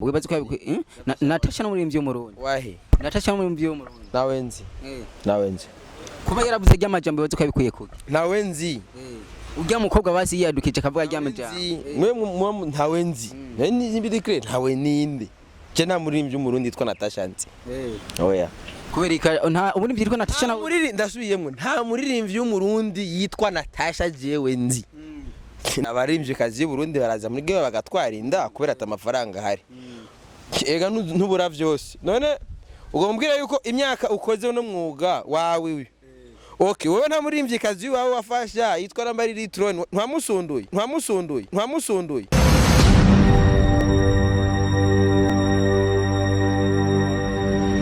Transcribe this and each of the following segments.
wibaze ko Natasha no muri Murundi wahe Natasha no muri Murundi ntawenzi ntawenzi kuba yaravuze ry'amajambo wibaze ko yabikuye kuki ntawenzi urya mukobwa basi yadukije akavuga ry'amajambo mwe ntawenzi n'ibidikire ntawe ninde je nta muri Murundi yitwa Natasha nzi oya kubera nta ubundi byitwa Natasha na muri ndasubiyemo nta muririmbyi w'umurundi yitwa Natasha jewe nzi abarimvye kazi y'Uburundi baraza muri gewe bagatwara inda kubera atamafaranga hari ega ntubura vyose none ugombwira yuko imyaka ukoze no mwuga wawe okay wowe nta muririmbyi kazi wawe wafasha yitwa nambari litrone ntwamusunduye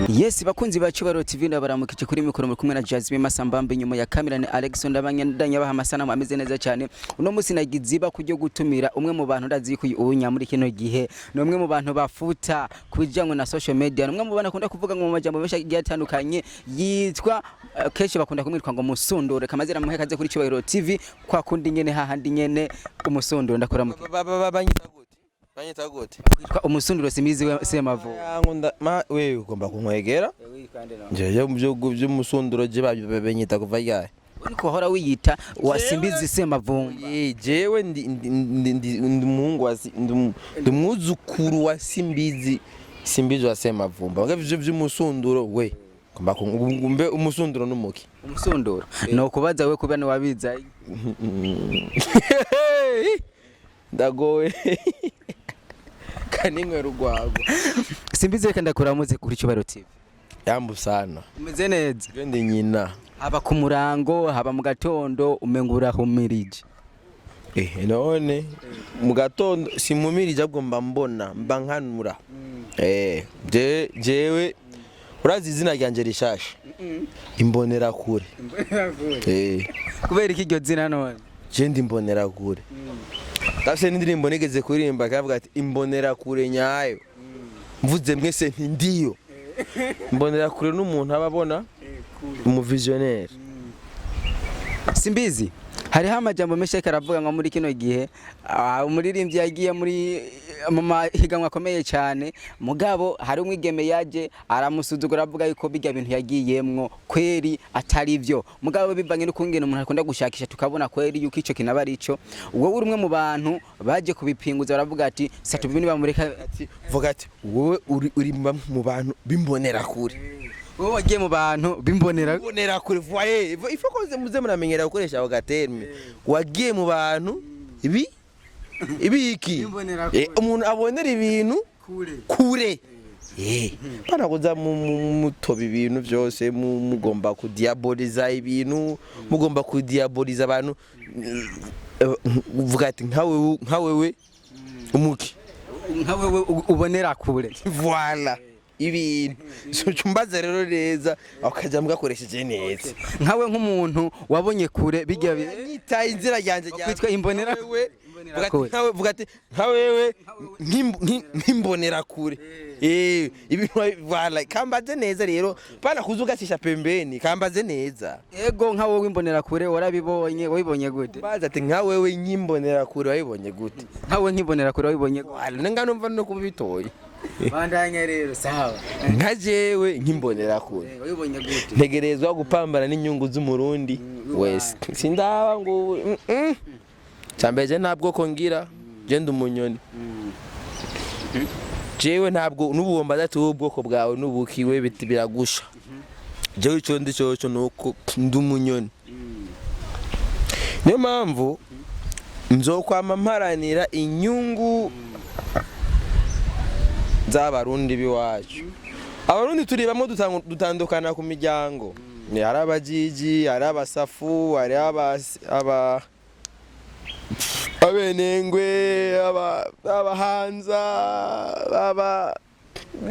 Yes bakunzi bacu baro TV ndabaramukije kuri mikoro muri kumwe na Jasmine Masambambe nyuma ya kamera ni Alexander Banyandanya baha amasanamu ameze neza cyane uno musi nagiziba kujyo gutumira umwe mu bantu ndazi ko ubunya muri kino gihe no umwe mu bantu bafuta kubijyanye na social media umwe mu bantu akunda kuvuga ngo mu majambo menshi agiye atandukanye yitwa kenshi bakunda kumwitwa ngo Musundure kamazira muhe kaze kuri Cyubahiro TV kwa kundi nyene hahandi nyene umusundure ndakora mu banyita gute kwa umusunduro Simbizi Semavo nkunda wewe ugomba kunkwegera nje mu by'umusunduro je babenyita kuva yahe ko hora wiyita wa Simbizi Semavumba jewe ndi umuhungu wa ndumwuzukuru wa Simbizi wa Semavumba ngavyo by'umusunduro we ngomba kumbe umusunduro numuki umusunduro no kubaza we kubana wabiza ndagowe Ninywerey Ugwagwa Simbizi reka ndakuramuze kuri Cyubahiro TV yambu sana umeze neza gende nyina haba ku murango haba mu gatondo umengura humirije none mu gatondo simumirije agomba mbona mba nkanura jewe urazi izina ryanje rishasha imbonera kure kubera iki iryo zina none je ndi imbonera kure Tafse n'indirimbo nigeze kuririmba kavuga ati imbonera kure nyayo mvuze mwese nti ndiyo imbonera kure n'umuntu ababona umuvisionnaire Simbizi hari amajambo menshi karavuga ngo muri kino gihe umuririmbyi yagiye muri higanwa akomeye cyane mugabo hari umwigeme yaje aramusuzugura avuga yuko bijya bintu yagiyemwo kweri atari byo mugabo bibanye n'ukungene umuntu akunda gushakisha tukabona kweri yuko ico kinaba arico wowe urumwe mu bantu baje kubipinguza baravuga ati satubini bamureka ati vuga ati wowe uri mu bantu bimbonera kure wowe wagiye mu bantu bimbonera kure voye ifo koze muze muramenyera gukoresha ako gaterme wagiye mu bantu ibiki umuntu abonera ibintu kure bana kuza mutoba ibintu byose mugomba kudiaboliza ibintu mugomba kudiaboliza abantu uvuga ati nkawewe umuki nkawewe ubonera kure voilà ibintu cyumbaza rero neza akaja mugakoresheje neza nkawe nk'umuntu wabonye kure bijya nyita inzira yanje kwitwa imbonera vuga ati nkawewe nkimbonera kure ibintu voilà kambaze neza rero bana kuzugasisha pembeni kambaze neza ego nkawe wimbonera kure warabibonye wabibonye gute baza ati nkawewe nkimbonera kure wabibonye gute nkawe nkimbonera kure wabibonye gute nganumva no kubitoye bandanya rero sawa nkajewe nkimbonera kure wabibonye gute ntegerezwa gupambana n'inyungu z'umurundi wese sindaba ngo Chambeje ntabwo kongira je ndumunyoni jewe ntabwo nubumba dati ubwoko bwawe nubukiwe biti biragusha jewe cyo ndi cyo nuko ndumunyoni niyo mpamvu nzokwama mparanira inyungu z'abarundi biwacu abarundi turi bamwe dutandukana ku miryango ni arabajiji arabasafu aba abenengwe abahanza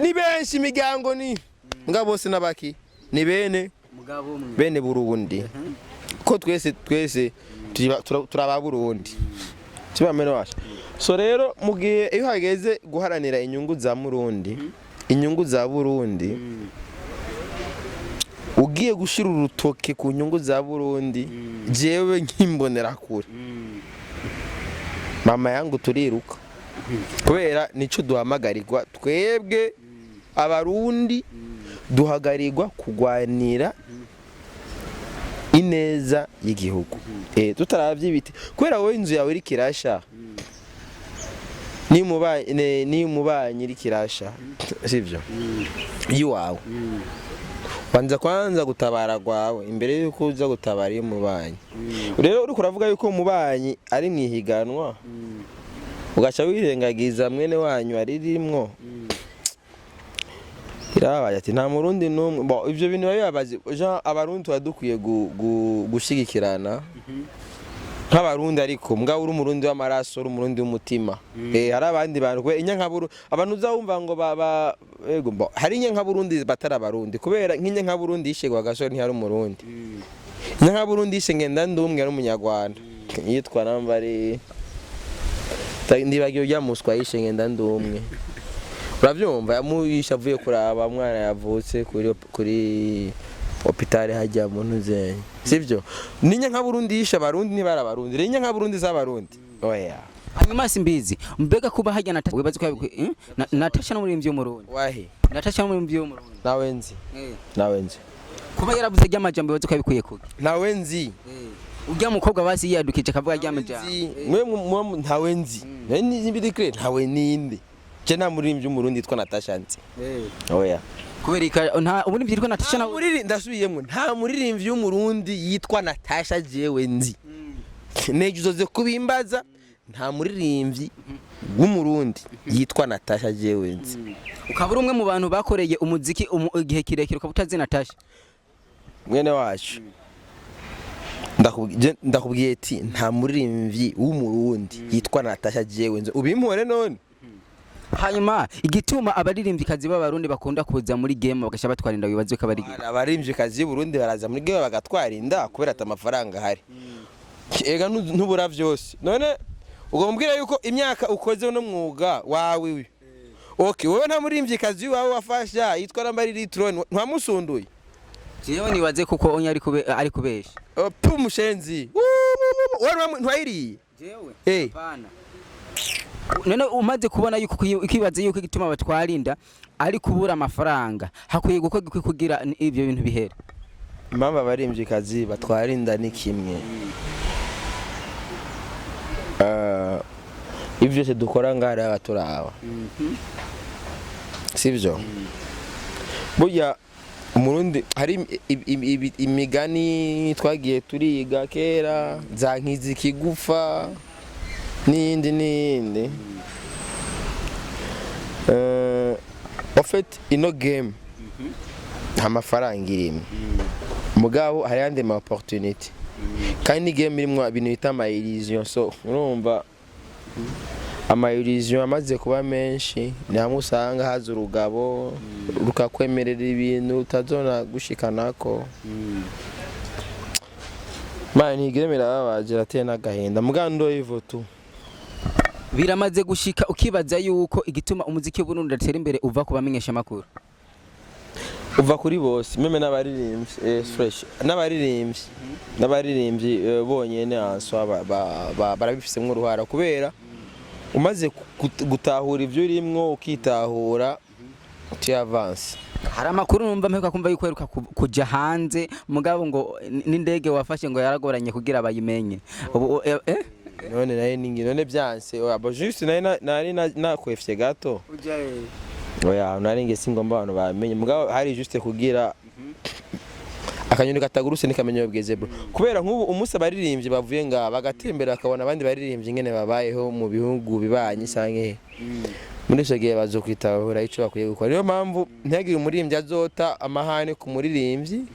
ni benshi imiryango ni nga bose nabaki ni bene Burundi ko twese turaba Burundi tubamene wacu so rero mu gihe iyo hageze guharanira inyungu za Burundi ugiye gushira urutoke ku nyungu za Burundi jewe nkimbonera kure mama yangu turiruka kubera nico duhamagarirwa twebwe abarundi duhagarirwa kugwanira ineza y'igihugu tutaravye ibiti kubera wowe inzu yawe iri kirasha ni mubanyi iri kirasha sivyo yiwawe kwanza gutabara gwawe imbere yuko uza gutabara iyo mubanyi rero uri kuravuga yuko mubanyi ari mwihiganwa ugaca wirengagiza mwene wanyu aririmwo irabaye ati nta murundi numwe bo ivyo bintu babibabaze Jean abarundi badukwiye gushigikirana nk'abarundi ariko mbwa uri umurundi w'amaraso uri umurundi w'umutima hari abandi bantu inyankaburu abantu uzawumva ngo ego mbo hari inyankaburundi batara abarundi kubera nk'inyankaburundi yishegwa gasho ntihari umurundi inyankaburundi yishengenda ndumwe ari umunyarwanda yitwa nambari ndibagiye ujya muswa yishengenda ndumwe uravyumva yamuyisha avuye kuraba mwana yavutse kuri hopitale hajya mu ntuzenye sivyo ninya nka Burundi yisha abarundi nibara abarundi ninya nka Burundi z'abarundi oya hanyuma Simbizi mbega kuba hajya Natasha wibaze ko Natasha no muri mvyo murundi wahe Natasha no muri mvyo murundi nawenzi kuba yaravuze ry'amajambo wibaze ko yabikuye kuki nawenzi ujya mukobwa basi yadukije akavuga ry'amajambo mwe ntawenzi nibidikre ntawe ninde je na muri mvyo murundi yitwa Natasha nzi oya kuberika nta ubundi byitwa Natasha na muri ndasubiyemo nta muririmvyi w'umurundi yitwa Natasha jewe nzi nejuzoze kubimbaza nta muririmvyi w'umurundi yitwa Natasha jewe nzi ukabura umwe mu bantu bakoreye umuziki igihe kirekire ukabutazi Natasha mwene wacu ndakubwiye ati nta muririmvyi w'umurundi yitwa Natasha jewe nzi ubimpore none hanyuma igituma abaririmvyikazi b'abarundi bakunda kuza muri game bagasha batwarinda wibaze ko abaririmvyikazi y'Uburundi baraza muri game bagatwarinda kubera ata amafaranga hari ega ntubura vyose none ugombwira yuko imyaka ukoze no mwuga wawe okay wowe nta muririmvyikazi wawe wafasha yitwa nambari litrone ntwamusunduye jewe nibaze kuko onya ari kubesha pu mushenzi wewe ntwayiriye jewe bana none umaze kubona yuko ikibaze yuko igituma batwarinda ari kubura amafaranga hakwiye gukorwa kugira ivyo bintu bihera impamvu abarimvyikazi batwarinda ni kimwe ivyo se dukora ngari abaturaba sivyo burya umurundi hari imigani twagiye turiga kera za nkizi kigufa nindi en fait ino game amafaranga irimo mugabo hari ande ma opportunity kandi game irimo ibintu bita ama illusion so urumva ama illusion amaze kuba menshi nyamusanga haza urugabo rukakwemerera ibintu utazona gushikanako mani igremera babaje ratena gahenda mugando ivo tu biramaze gushika ukibaza yuko igituma umuziki w'Uburundi atera imbere uva kubamenyesha makuru uva kuri bose meme n'abaririmbyi fresh n'abaririmbyi bonyene answa barabifisemwe uruhara kubera umaze gutahura ivyo urimwo ukitahura uti avance hari amakuru numva mpeka kumva yuko heruka kuja hanze mugabo ngo n'indege wafashe ngo yaragoranye kugira bayimenye none naye ningi none byanse abo juste nari nakwefye gato oya nari nge singomba abantu bamenye mugabo hari juste kugira akanyoni kataguruse nikamenye bweze bro kubera nk'ubu umusa baririmbye bavuye nga bagatembera akabona abandi baririmbye ngene babayeho mu bihugu bibanye sanke muri so gihe bazokwitahura ico bakwiye gukora niyo mpamvu ntihagire umuririmbyi azota amahane ku muririmbyi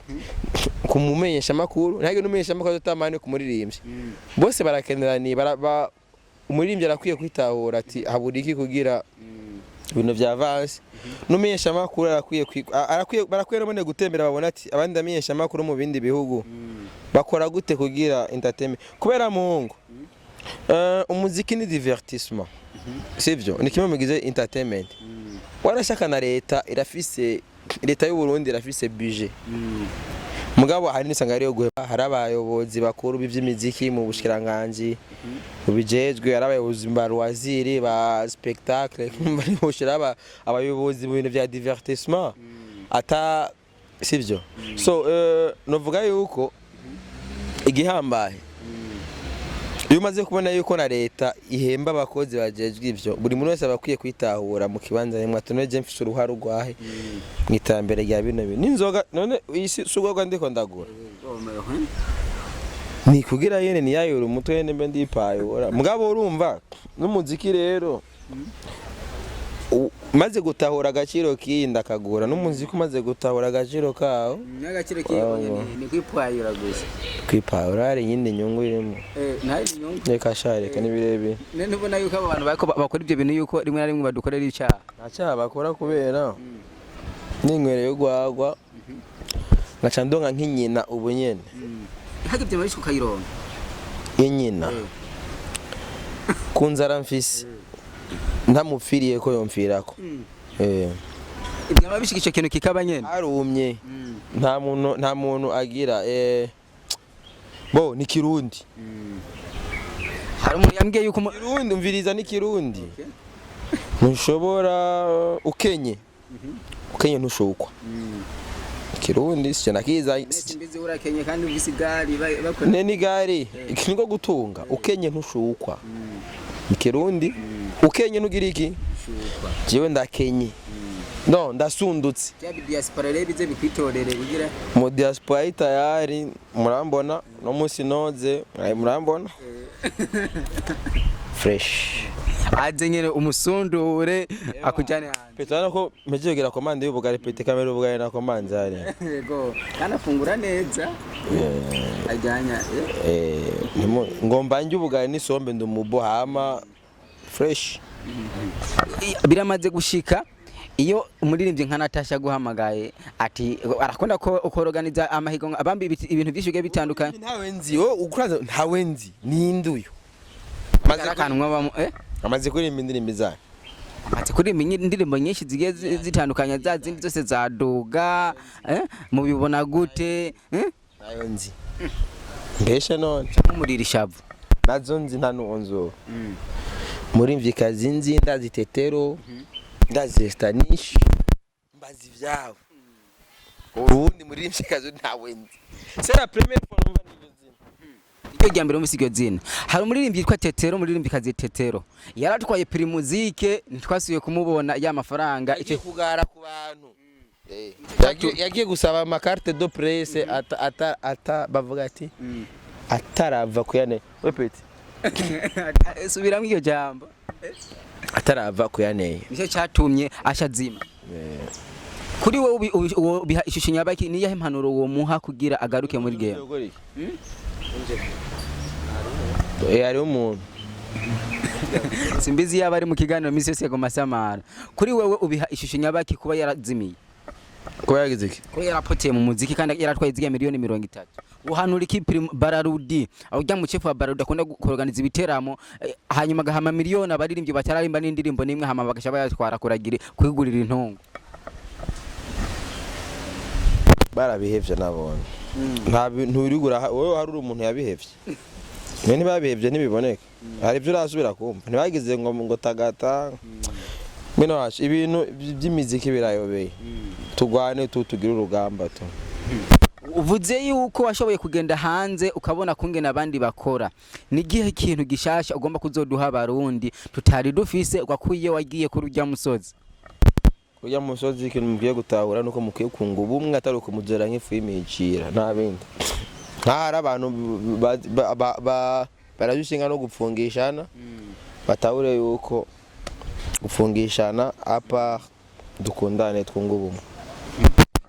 kumumenyesha makuru ntihagire umumenyesha makuru azota amahane ku muririmbyi bose barakenerani umuririmbyi arakwiye kwitahura ati haburiki kugira ibintu bya avance numenyesha makuru barakwiye none gutembera babona ati abandi amenyesha makuru mu bindi bihugu bakora gute kugira entertainment kubera muhungu umuziki ni divertissement sivyo ni kimwe mugize entertainment warashaka na leta irafise leta y'u Burundi irafise budget mugabo hari nisanga ari yo guheba hari abayobozi bakuru b'ivy'imiziki mu bushikiranganje ubijejwe hari abayobozi mbarwaziri ba spectacle bari boshira abayobozi mu bintu vya divertissement ata sivyo so novuga yuko igihambaye iyo umaze kubona yuko na leta ihemba abakozi bajejwe ivyo buri muntu wese abakwiye kwitahura mu kibanza nimwe atuneje mfise uruhara rwahe mwitambere rya bino bintu n'inzoga none isi sugwa ndiko ndagura ni kugira yene ni yayura umutwe yene mbe ndipayura mugabo urumva n'umuziki rero maze gutahura agaciro kinda kagura n'umuziki umaze gutahura agaciro kawo n'agaciro kiyo ni kwipayura gusa kwipayura ari nyinde nyungu irimo nta nyungu reka shareka nibirebe none ubona yuko abantu bakora ibyo bintu yuko rimwe na rimwe badukorera icyaha nta cyaha bakora kubera Ninywerey Ugwagwa Nkaca Ndonka nk'inyina ubu nyene hagibye muri Kayironga inyina kunzara mfise Atamfiriyeko Nomupfirako ibyo bishikije kintu kikaba nyene arumye nta muntu agira bo ni Kirundi hari umuntu yambwiye yuko Kirundi umviriza ni Kirundi ntushobora ukenye ntushukwa Kirundi sije nakiza Simbizi urakenye kandi uvise igari bakora ni gari ikingo gutunga ukenye ntushukwa Kirundi ukenye nugira iki jewe ndakenye no ndasundutse cyabi diaspora rero bize bikwitorere kugira mu diaspora itayari murambona no musi noze murambona fresh aje nyene umusundure akujane handi petana ko mejegera komande y'ubugari pete kamera ubugari na komande ari yego kana fungura neza ajanya ngomba njye ubugari n'isombe ndumubo hama fresh biramaze gushika iyo umuririmbyi nka Natasha guhamagaye ati arakunda ko ukoroganiza amahigo abambi ibintu byishuge bitandukanye ntawenzi ukuraza ntawenzi ninduyo amaze kuririmba indirimbo zayo amaze kuririmba indirimbo nyinshi zigiye zitandukanye za zindi zose zaduga mubibona gute ntawenzi mbesha none umurira ishavu nazo nzi nta nuonzo murimvyikazi nzi ndazi tetero Mbaza Estaher Nish mbazi vyabo ubundi murimvyikazi ntawenzi c'est la première fois numva nivyo zina iyo ryambere mu sigyo zina hari umuririmbyi yitwa Tetero umuririmbyikazi Tetero yaratwaye primusique ntitwasuye kumubona ya mafaranga icyo kugara ku bantu yagiye gusaba ama carte de presse ata bavuga ati atarava kuyane wepeti subiramo iyo jambo atarava kuyaneye nicyo cyatumye ashazima kuri wowe biha ishusho nyabaki niyo impanuro uwo muha kugira agaruke muri game ari umuntu Simbizi yaba ari mu kiganiro misi yose yagoma samara kuri wowe ubiha ishusho nyabaki kuba yarazimiye ko yagize iki ko yarapoteye mu muziki kandi yaratwaye ziga miliyoni 30 uhanura iki Bararudi ujya mu chefu wa Bararudi akunda kuorganiza ibiteramo hanyuma gahama miliyoni abaririmbyi batararimba n'indirimbo nimwe hama bagasha bayatwara kuragire kwigurira intongo barabihevye nabone nta bintu urigura wowe hari umuntu yabihevye none babihevye ntibiboneka hari ibyo urasubira kumva ntibagize ngo tagata mino hashi ibintu by'imiziki birayobeye tugwane tugira urugamba to uvuze yuko washoboye kugenda hanze ukabona kungena abandi bakora ni gihe kintu gishasha ugomba kuzoduha abarundi tutari dufise ugakwiye wagiye kurujya musozi kujya musozi ikintu mugiye gutahura nuko mukiye kunga ubumwe atari ukumuzera nk'ifu y'imicira nta bindi hari abantu barajushinga no gupfungishana batahure yuko gufungishana apa dukundane twunga ubumwe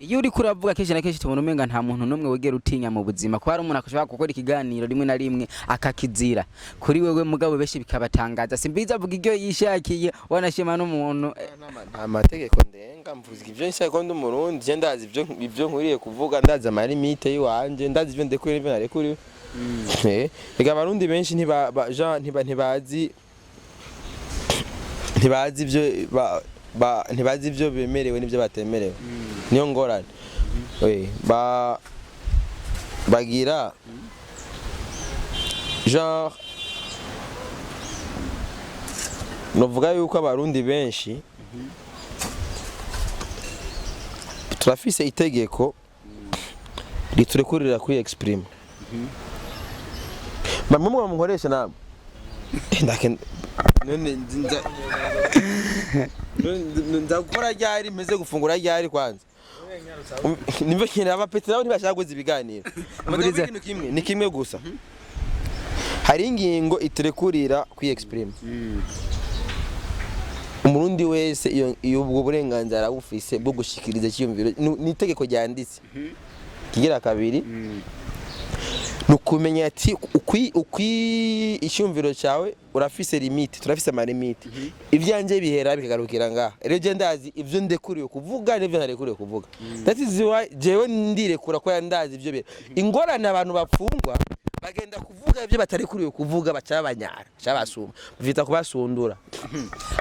iyo uri kuravuga kenshi na kenshi tubona umenga nta muntu numwe wegera utinya mu buzima ko hari umuntu akashobora gukora ikiganiro rimwe na rimwe akakizira kuri wewe mugabo beshi bikabatangaza Simbizi avuga iryo yishakiye wanashima n'umuntu nta mategeko ndenga mvuze ivyo nshaka ko ndi umurundi je ndazi ivyo nkuriye kuvuga ndazi amarimite yiwanje ndazi ivyo ndekure ivyo narekure ega abarundi benshi ntibazi ntibazi ivyo bemerewe n'ivyo batemerewe niyo ngorane bagira genre novuga yuko abarundi benshi turafise itegeko riturekurira kuri exprime bamwe mukoresha namwe none ndakora ryari meze gufungura ryari kwanza nimba kintu abapeti nabo ntibashaka guza ibiganiro ni kimwe gusa hari ingingo iturekurira kuri exprime umurundi wese iyo ubwo burenganzira bufise bwo gushikiriza cyiyumviro ni itegeko ryanditse kigira kabiri nukumenya ati ukwi icyumviro cyawe urafise limite turafise ama limite ivyanje bihera bikagarukira ngaha rero je ndazi ivyo ndekuriye kuvuga n'ivyo ntarekuriye kuvuga that is why jewe ndirekura ko yandazi ivyo bira ingorane abantu bapfungwa bagenda kuvuga ivyo batarekuriye kuvuga bacabanyara cyabasuma bivita kubasundura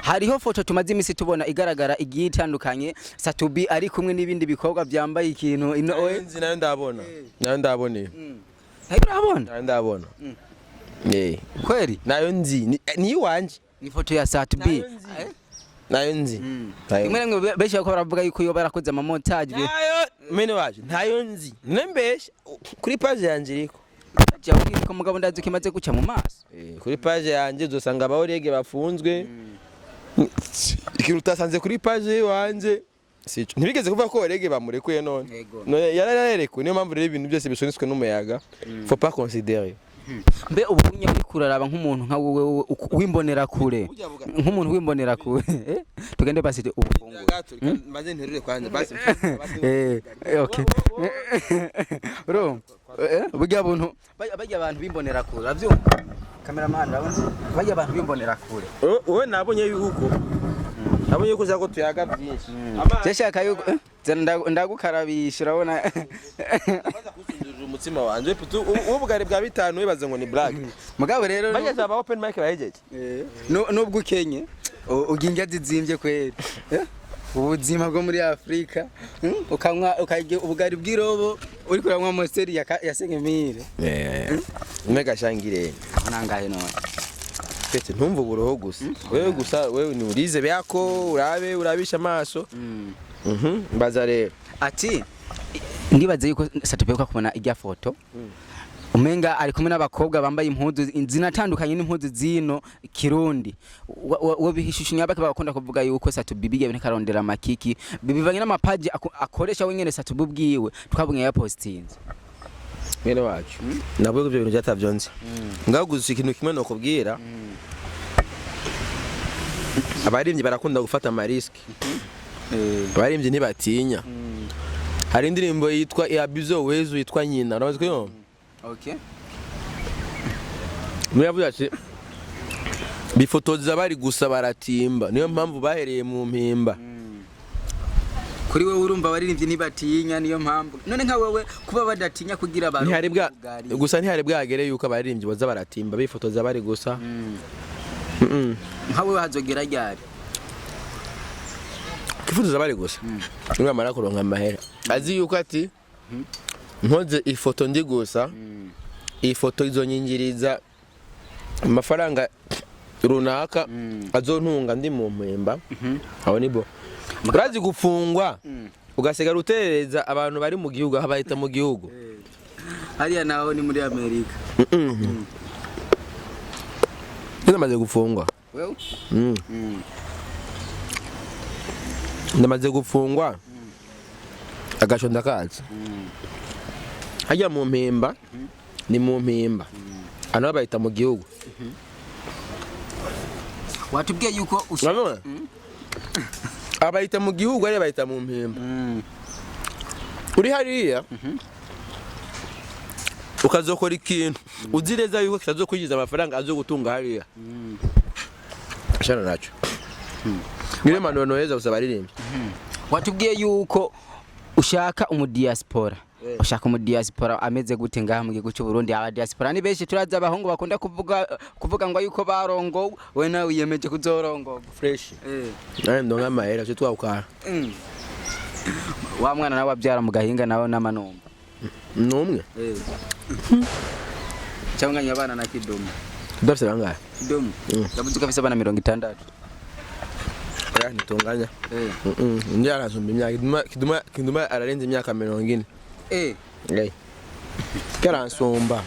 hariho foto tumaze imisi tubona igaragara igiye itandukanye Satubi ari kumwe n'ibindi bikobwa byambaye ikintu nzi nayo ndabone ndabona kweli nayo nzi ni iwanje ni foto ya Satubi nayo nzi imwe benshi ko baravuga yuko yo barakoze ama montage nayo mene waje nayo nzi nembesha kuri page yanje iriko cyabwira ko mugabo ndazi kimaze guca mu maso kuri page yanje uzosanga abaorege bafunzwe ikintu utasanze kuri page wanje sico ntibigeze kuvuga ko orege bamurekuye none yararerekuye niyo mpamvu rero ibintu byose bisoniswe n'umuyaga faut pas considérer mbe ubunya uri kuraraba nk'umuntu nka wowe wimbonera kure nk'umuntu wimbonera kure tugende basi ubufunguro maze nterure kwanje basi okay bro burya buntu bajya abantu bimbonera kure avyumva cameraman urabona bajya abantu bimbonera kure wowe nabonye yuko zako tuyaga byinshi cyashaka yuko ndagukarabisha urabona baza kusindurira umutima wanje ubugari bwa bitanu wibaze ngo ni black mugabo rero bageze aba open mic bahejeje nubwo ukenye uginga zizimbye kweli ubuzima bwo muri Afrika ukanywa ukagiye ubugari bw'irobo uri kuranywa mosteri ya senkemire mega shangire nangahe none pete ntumva uburoho gusa wewe gusa wewe ni urize byako urabisha amaso mbaza rero ati ndibaze yuko Satubi ko kubona ijya foto umenga ari kumwe n'abakobwa bambaye impuzu zinatandukanye n'impuzu zino Kirundi wobihishushunya bake bakunda kuvuga yuko Satubi bigiye nkarondera amakiki bibivanye n'amapaji akoresha wenyene Satubi bwiwe twabunye ya postinze mwene wacu nabwo ibyo bintu byatavyonze ngaguze ikintu kimwe no kubwira abarimvye barakunda gufata ama risk abarimvye ntibatinya hari indirimbo yitwa Iabizo Wezu yitwa Nyina urabazi ko yo okay muravuga ati bifotoza bari gusa baratimba niyo mpamvu bahereye mu mpimba kuri wewe urumva baririmbye nibatinya niyo mpamvu none nka wewe kuba badatinya kugira abantu ntihari bwagere yuko abaririmbye boza baratimba bifotoza bari gusa nka wewe hazogera ryari kifotoza bari gusa ngamara kuronka amahera azi yuko ati nkoze ifoto ndi gusa ifoto izonyingiriza amafaranga runaka azontunga ndi mu mpemba aho nibo urazi gufungwa ugasigara uterereza abantu bari mu gihugu ahabahita mu gihugu hariya naho ni muri Amerika ndamaze gufungwa wewe ndamaze gufungwa agasho ndakaza hajya mu mpemba ni mu mpemba ano bahita mu gihugu watubwiye yuko abahita mu gihugu ari bahita mu mpemba uri hariya ukazokora ikintu uzireza yuko kitazokwigiza amafaranga azo gutunga hariya ashana naco ngire manono heza usaba aririmbe watubwiye yuko ushaka umudiaspora ushaka umudiaspora ameze gute ngaha mu gihugu cy'u Burundi aba diaspora ni benshi turaza abahungu bakunda kuvuga ngo yuko barongo we nawe wiyemeje kuzorongo fresh ndonga amahera cyo twakara wa mwana nawe abyara mu gahinga nawe n'amanumba Numwe. Cyangwa nyabana na Kidomo. Dafite bangahe? Kidomo. Yavuze ko afise abana 60. Ya ntitunganya. Ndi arasumba imyaka Kiduma ararenze imyaka 40. Karansumba.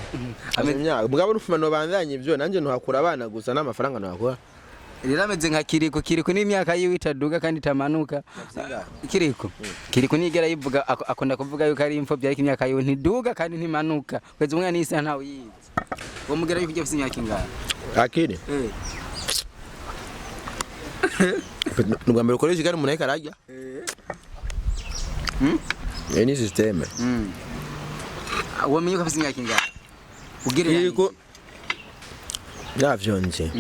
Amenya mugabo n'ufumano bandanye ibyo nanje ntuhakura abana gusa n'amafaranga ntuhakura. Rirameze nka Kiriko n'imyaka yiwe itaduga kandi tamanuka. Kiriko nigera yivuga akunda kuvuga yuko ari imfo byari imyaka yiwe ntiduga kandi ntimanuka. Kweze umwana isa ntawe yize. Wo mugera yuko ufite imyaka ingana. Akiri. Nubwo mbere ukoresha igare umuntu arajya. Ni systeme. Wo menye ko ufite imyaka ingana. Ugereranye. Kiriko Yavyonje.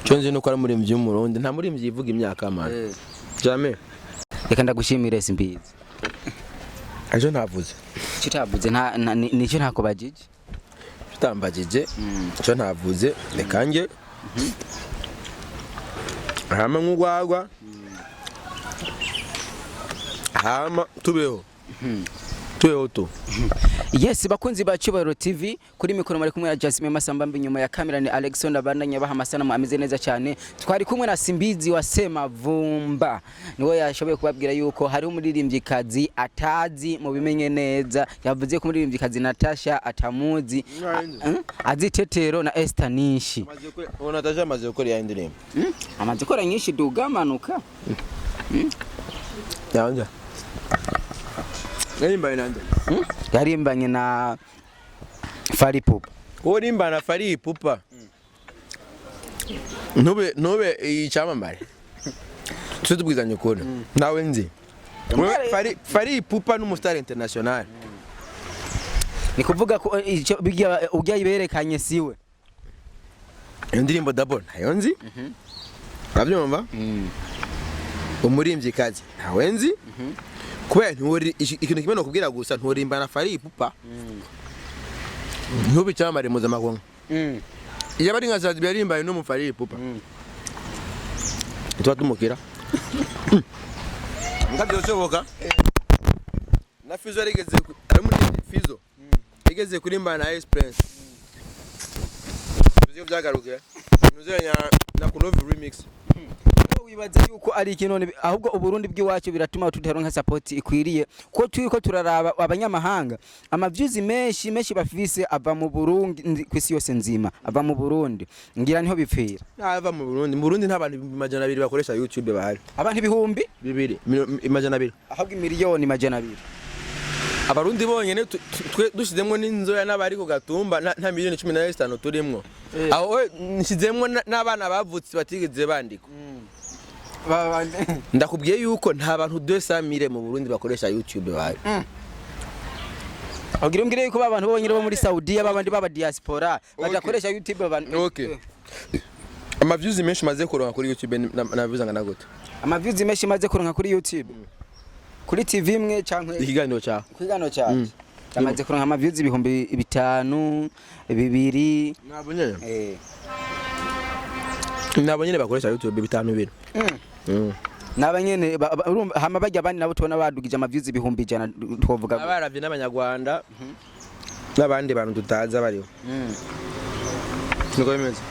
Chonje no kwa muri mvy'umurundi nta muri mvyivuga imyaka amana. Jamais. Reka ndagushimire Simbizi. Aje ntavuze. Kitavuze nicyo ntakubajije. Kitambajije. Cyo ntavuze rekanje. Hama nk'ugwagwa. Hama tubeho. Tubeho to. Yes, bakunzi ba Cyubahiro TV kuri mikoro mari kumwe na Jasmine Masambambi nyuma ya kamera ni Alexander Bandanya baha amasana mu ameze neza cyane. Twari kumwe na Simbizi wa Semavumba. Niwe yashoboye kubabwira yuko hari umuririmbyikazi atazi mu bimenye neza. Yavuze ko umuririmbyikazi Natasha atamuzi. Azitetero na Estaher Nish. Natasha amaze gukora ya indirimbo. Amaze gukora nyinshi dugamanuka. Yanja. Yarimbanye na Fally Ipupa. Urimba na Fally Ipupa. Nube icyamamare. Tutubwizanye ukuri. Ntawenzi. Fally Ipupa n'umustar international. Ni kuvuga ko ujya iberekanye siwe. Indirimbo dabon ntayonzi. Babyumva? Umuririmbyikazi ntawenzi. Kwe nturi ikintu kimwe no kubwira gusa nturimba na Fally Ipupa. Ntubi cyamare mpuzamakungu. Iyo bari nkazazi byarimbaye no mu Fally Ipupa. Ntatumukira. Ngabyosoboka. Na Fizo rigeze ari muri Fizo. Igeze kurimba na Express. Bizyo byagaruke. Nuzenya na Kunovi remix. Wibaza yuko ari ikintu ahubwo uburundi bw'iwacu biratuma tutaronka support ikwiriye ko turiko turaraba abanyamahanga amaviews menshi bafise ava mu Burundi kwisi yose nzima ava mu Burundi ngira niho bipfira ava mu Burundi nta bantu 200 bakoresha YouTube bahari abantu ibihumbi 200 ahubwo miliyoni 200 abarundi bonyene dushizemwe n'inzoya n'abari ko gatumba nta miliyoni 15 turimwo aho nshizemwe n'abana bavutse batigeze bandiko ndakubwiye yuko nta bantu 200 mu Burundi bakoresha YouTube bahari Agira yuko babantu bonyine bo muri Saudi babandi baba diaspora badakoresha YouTube abantu Okay Amaviews menshi maze kuronka kuri YouTube nabivuza ngana gute Amaviews menshi maze kuronka kuri YouTube kuri TV imwe canke ikiganiro cyawe kwigano cyawe amaze kuronka amaviews ibihumbi 5 2 nabonye nabonyene bakoresha YouTube 5 Nabanyene hama bajya abandi nabo tubona badugije amaviews ibihumbi 100 twovuga abaravye n'abanyarwanda n'abandi bantu tutaza bariho niko bimeze